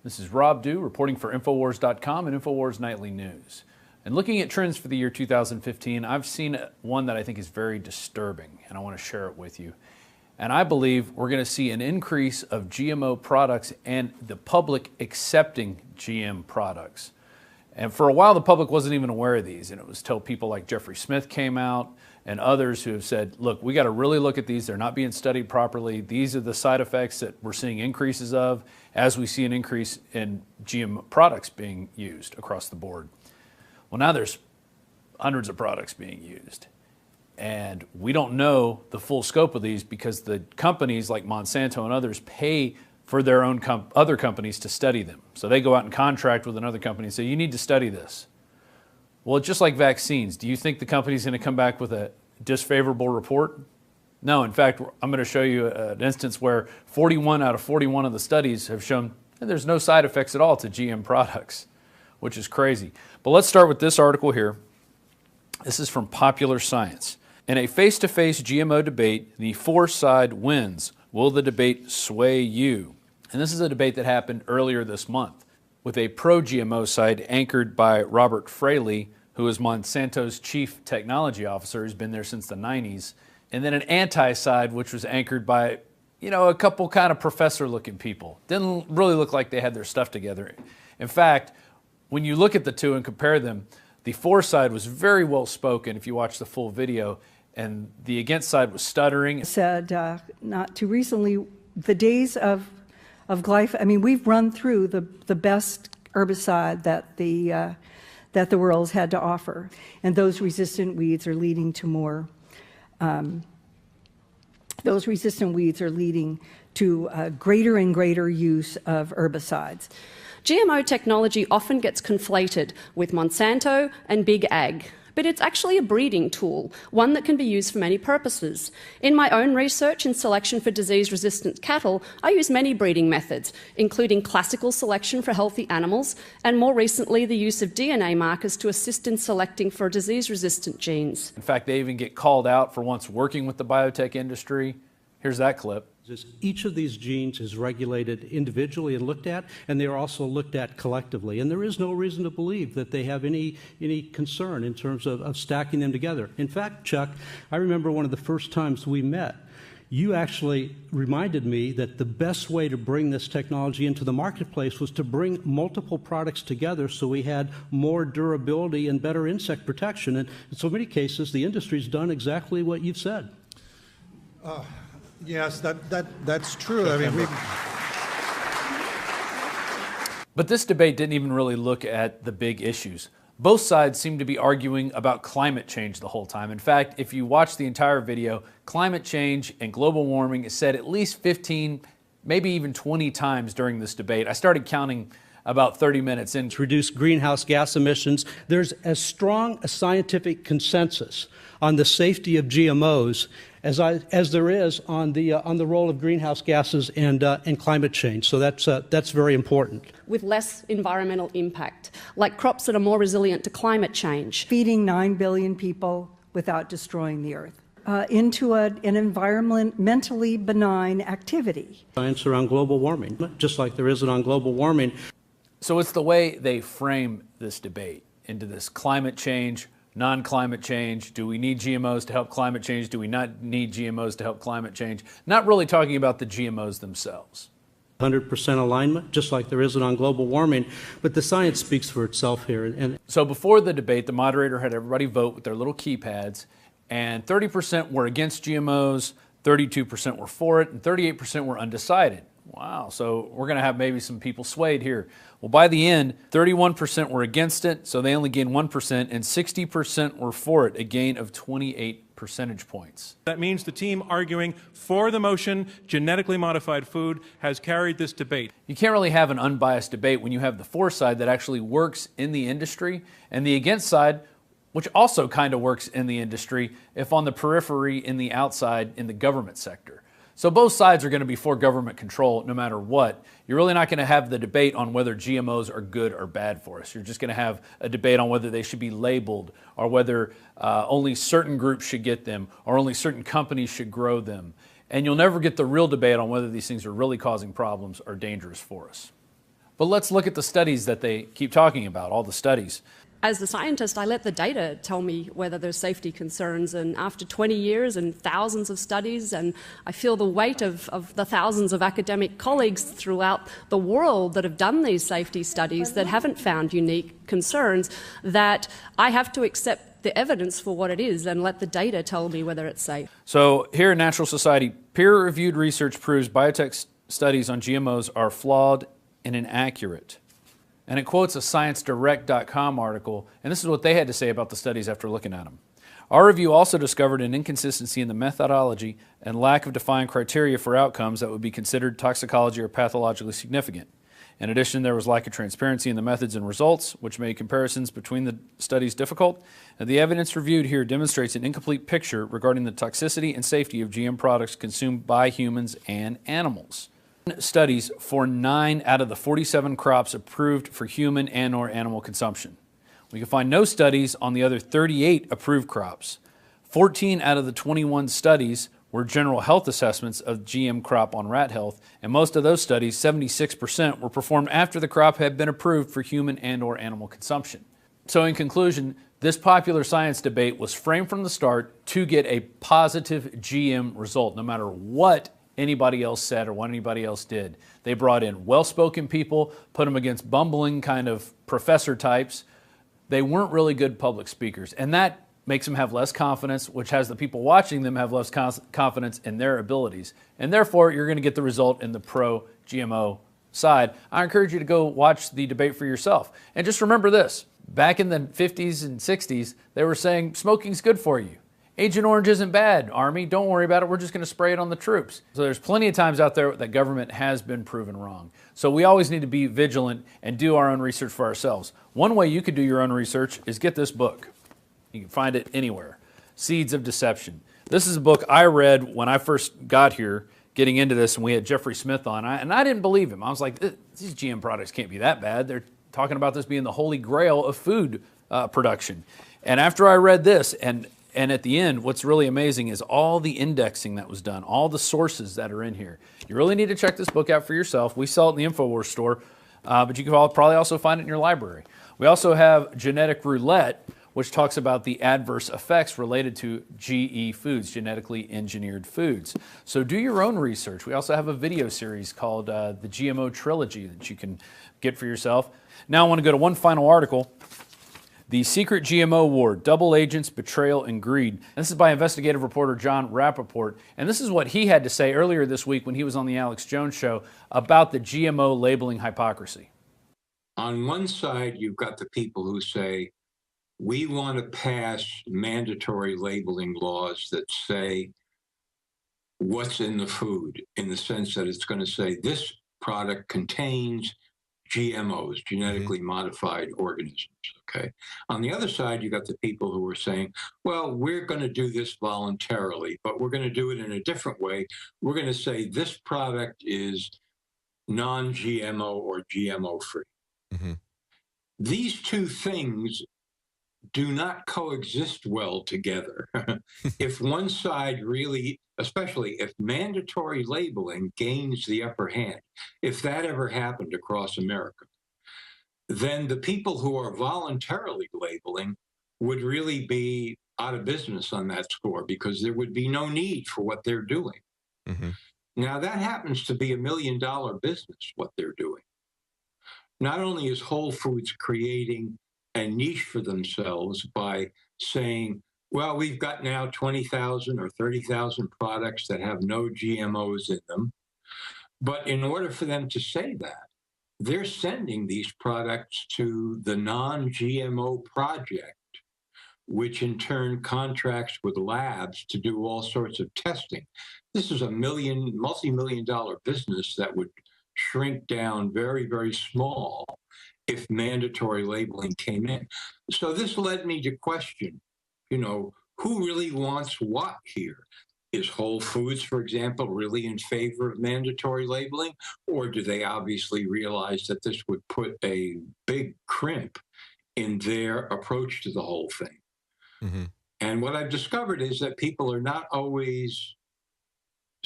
This is Rob Dew reporting for Infowars.com and Infowars Nightly News. And looking at trends for the year 2015, I've seen one that I think is very disturbing, and I want to share it with you. And I believe we're going to see an increase of GMO products and the public accepting GM products. And for a while, the public wasn't even aware of these, and it was till people like Jeffrey Smith came out and others who have said, look, we got to really look at these. They're not being studied properly. These are the side effects that we're seeing increases of as we see an increase in GM products being used across the board. Well, now there's hundreds of products being used. And we don't know the full scope of these because the companies like Monsanto and others pay for their own other companies to study them. So they go out and contract with another company and say, you need to study this. Well, just like vaccines, do you think the company's going to come back with a disfavorable report? No, in fact, I'm going to show you an instance where 41 out of 41 of the studies have shown that there's no side effects at all to GM products, which is crazy. But let's start with this article here. This is from Popular Science. In a face-to-face GMO debate, the for-side wins. Will the debate sway you? And this is a debate that happened earlier this month with a pro-GMO side anchored by Robert Fraley, who is Monsanto's chief technology officer, who's been there since the 90s, and then an anti-side, which was anchored by, a couple kind of professor-looking people. Didn't really look like they had their stuff together. In fact, when you look at the two and compare them, the for side was very well spoken if you watch the full video, and the against side was stuttering. Said not too recently, the days of glyphosate. I mean, we've run through the best herbicide that the world's had to offer, and those resistant weeds are leading to more. Those resistant weeds are leading to greater and greater use of herbicides. GMO technology often gets conflated with Monsanto and Big Ag, but it's actually a breeding tool, one that can be used for many purposes. In my own research in selection for disease-resistant cattle, I use many breeding methods, including classical selection for healthy animals, and more recently the use of DNA markers to assist in selecting for disease-resistant genes. In fact, they even get called out for once working with the biotech industry. Here's that clip. Each of these genes is regulated individually and looked at, and they are also looked at collectively. And there is no reason to believe that they have any concern in terms of stacking them together. In fact, Chuck, I remember one of the first times we met, you actually reminded me that the best way to bring this technology into the marketplace was to bring multiple products together so we had more durability and better insect protection. And in so many cases, the industry's done exactly what you've said. Yes, that's true. I mean, But this debate didn't even really look at the big issues. Both sides seem to be arguing about climate change the whole time. In fact, if you watch the entire video, climate change and global warming is said at least 15, maybe even 20 times during this debate. I started counting about 30 minutes in. To reduce greenhouse gas emissions, there's as strong a scientific consensus on the safety of GMOs as there is on the role of greenhouse gases and climate change. So that's very important. With less environmental impact, like crops that are more resilient to climate change. Feeding 9 billion people without destroying the earth into an environmentally benign activity. Science around global warming, just like there isn't on global warming. So it's the way they frame this debate into this climate change, non-climate change. Do we need GMOs to help climate change? Do we not need GMOs to help climate change? Not really talking about the GMOs themselves. 100% alignment, just like there isn't on global warming, but the science speaks for itself here. And so before the debate, the moderator had everybody vote with their little keypads, and 30% were against GMOs, 32% were for it, and 38% were undecided. Wow, so we're going to have maybe some people swayed here. Well, by the end, 31% were against it, so they only gained 1%, and 60% were for it, a gain of 28 percentage points. That means the team arguing for the motion, genetically modified food, has carried this debate. You can't really have an unbiased debate when you have the for side that actually works in the industry, and the against side, which also kind of works in the industry, if on the periphery, in the outside, in the government sector. So both sides are going to be for government control no matter what. You're really not going to have the debate on whether GMOs are good or bad for us. You're just going to have a debate on whether they should be labeled or whether only certain groups should get them or only certain companies should grow them. And you'll never get the real debate on whether these things are really causing problems or dangerous for us. But let's look at the studies that they keep talking about, all the studies. As the scientist, I let the data tell me whether there's safety concerns, and after 20 years and thousands of studies, and I feel the weight of the thousands of academic colleagues throughout the world that have done these safety studies that haven't found unique concerns, that I have to accept the evidence for what it is and let the data tell me whether it's safe. So here in Natural Society, peer-reviewed research proves biotech studies on GMOs are flawed and inaccurate. And it quotes a ScienceDirect.com article, and this is what they had to say about the studies after looking at them. Our review also discovered an inconsistency in the methodology and lack of defined criteria for outcomes that would be considered toxicology or pathologically significant. In addition, there was lack of transparency in the methods and results, which made comparisons between the studies difficult. And the evidence reviewed here demonstrates an incomplete picture regarding the toxicity and safety of GM products consumed by humans and animals. Studies for 9 out of the 47 crops approved for human and or animal consumption. We can find no studies on the other 38 approved crops. 14 out of the 21 studies were general health assessments of GM crop on rat health, and most of those studies, 76%, were performed after the crop had been approved for human and or animal consumption. So in conclusion, this popular science debate was framed from the start to get a positive GM result, no matter what anybody else said or what anybody else did. They brought in well-spoken people, put them against bumbling kind of professor types. They weren't really good public speakers, and that makes them have less confidence, which has the people watching them have less confidence in their abilities. And therefore, you're going to get the result in the pro-GMO side. I encourage you to go watch the debate for yourself. And just remember this, back in the 50s and 60s, they were saying smoking's good for you. Agent Orange isn't bad, Army. Don't worry about it. We're just going to spray it on the troops. So there's plenty of times out there that government has been proven wrong. So we always need to be vigilant and do our own research for ourselves. One way you could do your own research is get this book. You can find it anywhere. Seeds of Deception. This is a book I read when I first got here, getting into this, and we had Jeffrey Smith on. And I didn't believe him. I was like, these GM products can't be that bad. They're talking about this being the holy grail of food production. And after I read this, and at the end, what's really amazing is all the indexing that was done, all the sources that are in here. You really need to check this book out for yourself. We sell it in the InfoWars store, but you can probably also find it in your library. We also have Genetic Roulette, which talks about the adverse effects related to GE foods, genetically engineered foods. So do your own research. We also have a video series called the GMO Trilogy that you can get for yourself. Now I want to go to one final article. The Secret GMO War, Double Agents, Betrayal, and Greed. And this is by investigative reporter John Rappaport. And this is what he had to say earlier this week when he was on the Alex Jones Show about the GMO labeling hypocrisy. On one side, you've got the people who say, we want to pass mandatory labeling laws that say what's in the food, in the sense that it's going to say this product contains GMOs, genetically modified organisms, okay? On the other side, you got the people who are saying, well, we're going to do this voluntarily, but we're going to do it in a different way. We're going to say this product is non-GMO or GMO-free. Mm-hmm. These two things do not coexist well together. If one side really, especially if mandatory labeling gains the upper hand, if that ever happened across America, then the people who are voluntarily labeling would really be out of business on that score because there would be no need for what they're doing. Mm-hmm. Now, that happens to be $1 million business, what they're doing. Not only is Whole Foods creating a niche for themselves by saying, well, we've got now 20,000 or 30,000 products that have no GMOs in them. But in order for them to say that, they're sending these products to the non-GMO project, which in turn contracts with labs to do all sorts of testing. This is a multi-million-dollar business that would shrink down very, very small if mandatory labeling came in. So this led me to question, who really wants what here? Is Whole Foods, for example, really in favor of mandatory labeling? Or do they obviously realize that this would put a big crimp in their approach to the whole thing? Mm-hmm. And what I've discovered is that people are not always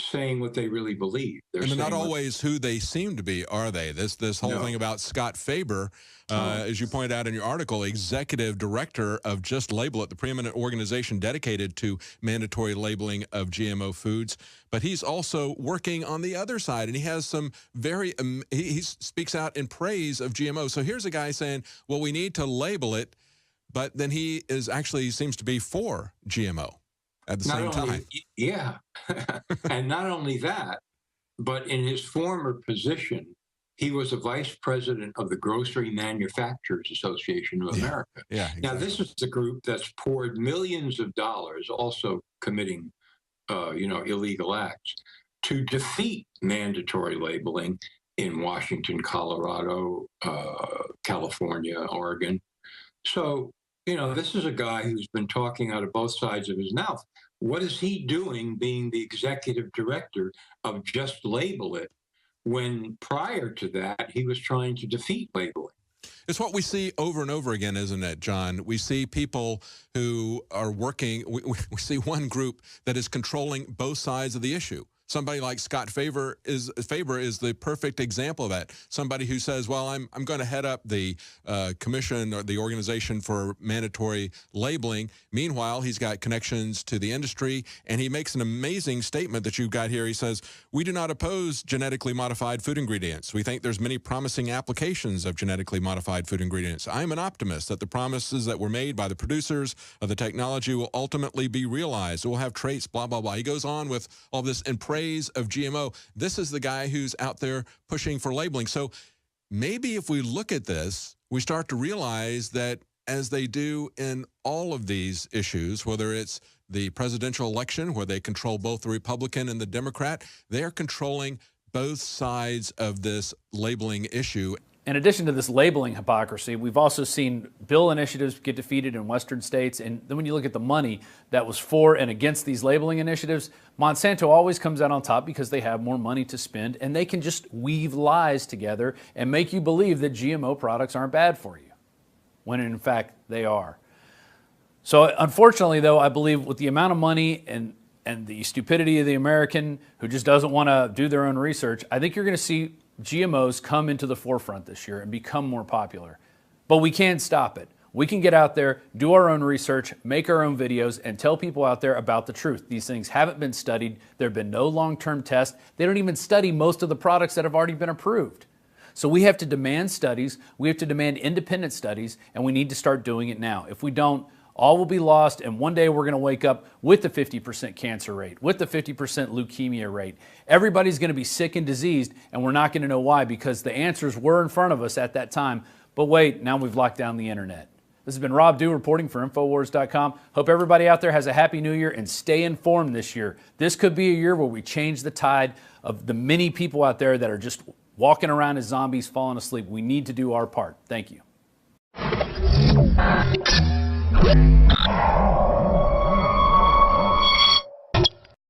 saying what they really believe. And they're not always who they seem to be, are they? This whole thing about Scott Faber, as you pointed out in your article, executive director of Just Label It, the preeminent organization dedicated to mandatory labeling of GMO foods. But he's also working on the other side, and he has some very, he speaks out in praise of GMO. So here's a guy saying, well, we need to label it, but then he is actually seems to be for GMO at the same time. Yeah. And not only that, but in his former position, he was a vice president of the Grocery Manufacturers Association of America. Yeah, exactly. Now, this is the group that's poured millions of dollars, also committing, illegal acts, to defeat mandatory labeling in Washington, Colorado, California, Oregon. So, this is a guy who's been talking out of both sides of his mouth. What is he doing being the executive director of Just Label It when prior to that he was trying to defeat labeling? It's what we see over and over again, isn't it, John? We see people who are working, we see one group that is controlling both sides of the issue. Somebody like Scott Faber is the perfect example of that. Somebody who says, well, I'm going to head up the commission or the organization for mandatory labeling. Meanwhile, he's got connections to the industry, and he makes an amazing statement that you've got here. He says, we do not oppose genetically modified food ingredients. We think there's many promising applications of genetically modified food ingredients. I'm an optimist that the promises that were made by the producers of the technology will ultimately be realized. It will have traits, blah, blah, blah. He goes on with all this in praise of GMO. This is the guy who's out there pushing for labeling. So maybe if we look at this, we start to realize that, as they do in all of these issues, whether it's the presidential election where they control both the Republican and the Democrat, they're controlling both sides of this labeling issue. In addition to this labeling hypocrisy, we've also seen bill initiatives get defeated in Western states. And then when you look at the money that was for and against these labeling initiatives, Monsanto always comes out on top because they have more money to spend, and they can just weave lies together and make you believe that GMO products aren't bad for you, when in fact they are. So unfortunately, though, I believe with the amount of money and the stupidity of the American who just doesn't want to do their own research, I think you're going to see GMOs come into the forefront this year and become more popular. But we can't stop it. We can get out there, do our own research, make our own videos, and tell people out there about the truth. These things haven't been studied. There have been no long-term tests. They don't even study most of the products that have already been approved. So we have to demand studies, we have to demand independent studies, and we need to start doing it now. If we don't, all will be lost, and one day we're going to wake up with the 50% cancer rate, with the 50% leukemia rate. Everybody's going to be sick and diseased, and we're not going to know why, because the answers were in front of us at that time. But wait, now we've locked down the internet. This has been Rob Dew reporting for Infowars.com. Hope everybody out there has a happy new year and stay informed this year. This could be a year where we change the tide of the many people out there that are just walking around as zombies, falling asleep. We need to do our part. Thank you.